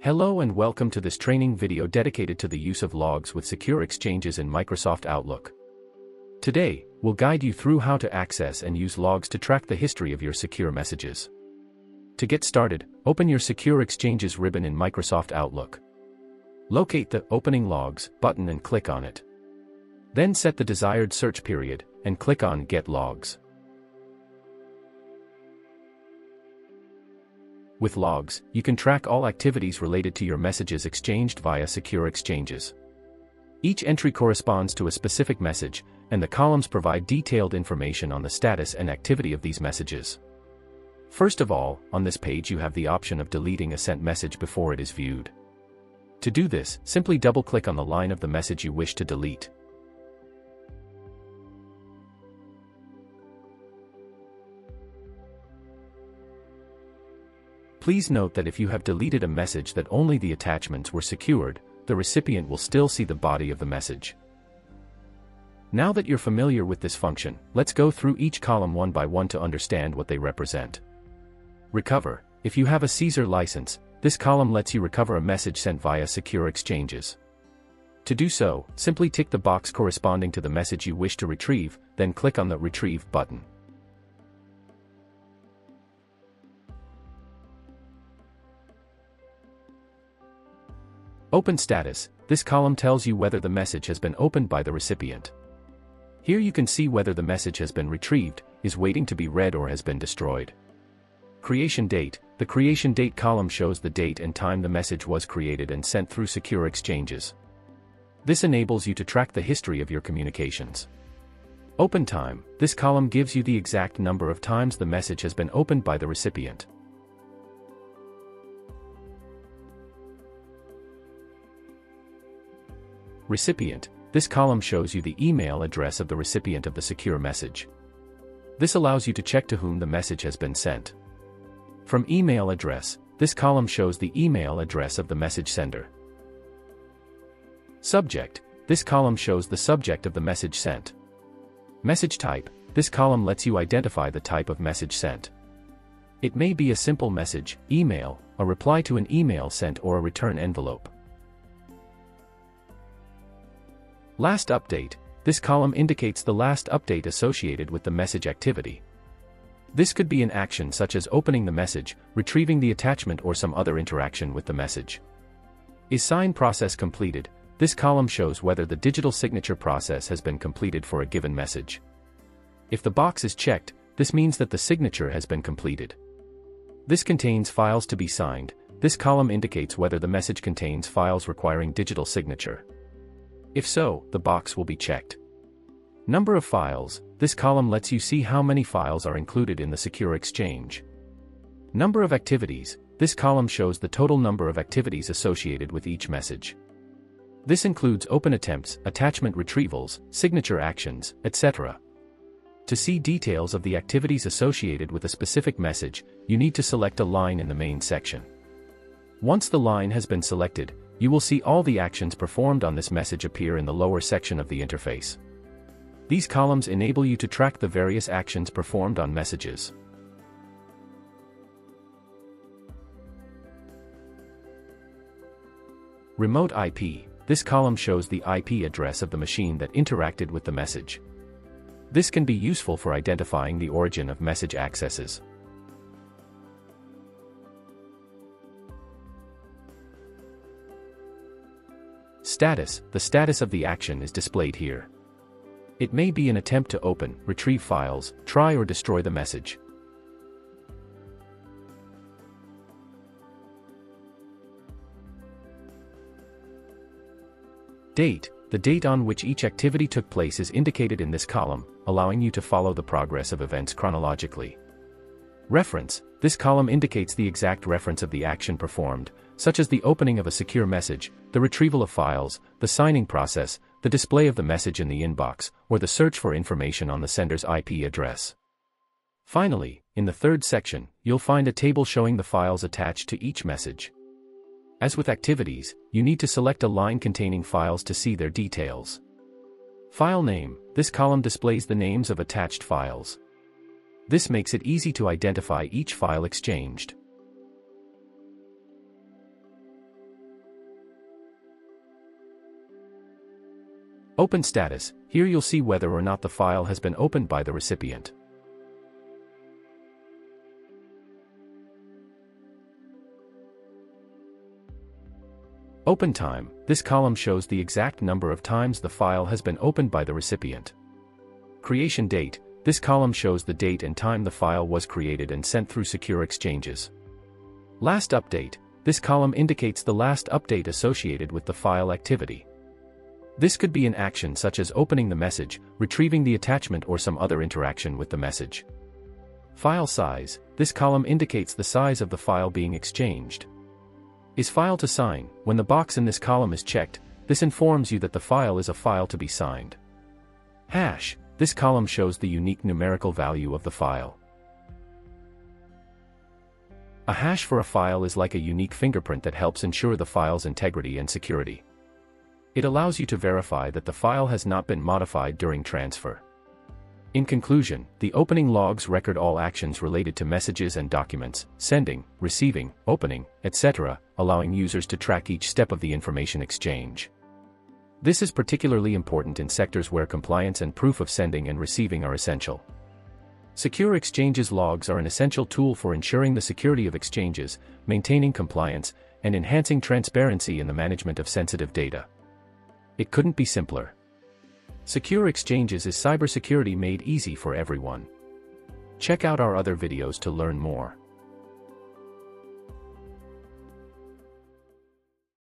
Hello and welcome to this training video dedicated to the use of logs with secure exchanges in Microsoft Outlook. Today, we'll guide you through how to access and use logs to track the history of your secure messages. To get started, open your Secure Exchanges ribbon in Microsoft Outlook. Locate the Opening Logs button and click on it. Then set the desired search period, and click on Get Logs. With logs, you can track all activities related to your messages exchanged via secure exchanges. Each entry corresponds to a specific message, and the columns provide detailed information on the status and activity of these messages. First of all, on this page you have the option of deleting a sent message before it is viewed. To do this, simply double-click on the line of the message you wish to delete. Please note that if you have deleted a message that only the attachments were secured, the recipient will still see the body of the message. Now that you're familiar with this function, let's go through each column one by one to understand what they represent. Recover. If you have a Caesar license, this column lets you recover a message sent via secure exchanges. To do so, simply tick the box corresponding to the message you wish to retrieve, then click on the Retrieve button. Open Status. This column tells you whether the message has been opened by the recipient. Here you can see whether the message has been retrieved, is waiting to be read, or has been destroyed. Creation Date. The Creation Date column shows the date and time the message was created and sent through secure exchanges. This enables you to track the history of your communications. Open Time. This column gives you the exact number of times the message has been opened by the recipient. Recipient. This column shows you the email address of the recipient of the secure message. This allows you to check to whom the message has been sent. From Email Address, this column shows the email address of the message sender. Subject. This column shows the subject of the message sent. Message Type. This column lets you identify the type of message sent. It may be a simple message, email, a reply to an email sent, or a return envelope. Last Update. This column indicates the last update associated with the message activity. This could be an action such as opening the message, retrieving the attachment, or some other interaction with the message. Is sign process completed? This column shows whether the digital signature process has been completed for a given message. If the box is checked, this means that the signature has been completed. This contains files to be signed. This column indicates whether the message contains files requiring digital signature. If so, the box will be checked. Number of files. This column lets you see how many files are included in the secure exchange. Number of activities. This column shows the total number of activities associated with each message. This includes open attempts, attachment retrievals, signature actions, etc. To see details of the activities associated with a specific message, you need to select a line in the main section. Once the line has been selected, you will see all the actions performed on this message appear in the lower section of the interface. These columns enable you to track the various actions performed on messages. Remote IP. This column shows the IP address of the machine that interacted with the message. This can be useful for identifying the origin of message accesses. Status. The status of the action is displayed here. It may be an attempt to open, retrieve files, try or destroy the message. Date. The date on which each activity took place is indicated in this column, allowing you to follow the progress of events chronologically. Reference. This column indicates the exact reference of the action performed, such as the opening of a secure message, the retrieval of files, the signing process, the display of the message in the inbox, or the search for information on the sender's IP address. Finally, in the third section, you'll find a table showing the files attached to each message. As with activities, you need to select a line containing files to see their details. File name. This column displays the names of attached files. This makes it easy to identify each file exchanged. Open status, here you'll see whether or not the file has been opened by the recipient. Open time, this column shows the exact number of times the file has been opened by the recipient. Creation date, this column shows the date and time the file was created and sent through secure exchanges. Last update, this column indicates the last update associated with the file activity. This could be an action such as opening the message, retrieving the attachment or some other interaction with the message. File size, this column indicates the size of the file being exchanged. Is file to sign, when the box in this column is checked, this informs you that the file is a file to be signed. Hash, this column shows the unique numerical value of the file. A hash for a file is like a unique fingerprint that helps ensure the file's integrity and security. It allows you to verify that the file has not been modified during transfer. In conclusion, the opening logs record all actions related to messages and documents, sending, receiving, opening, etc., allowing users to track each step of the information exchange. This is particularly important in sectors where compliance and proof of sending and receiving are essential. Secure Exchanges logs are an essential tool for ensuring the security of exchanges, maintaining compliance, and enhancing transparency in the management of sensitive data. It couldn't be simpler. Secure Exchanges is cybersecurity made easy for everyone. Check out our other videos to learn more.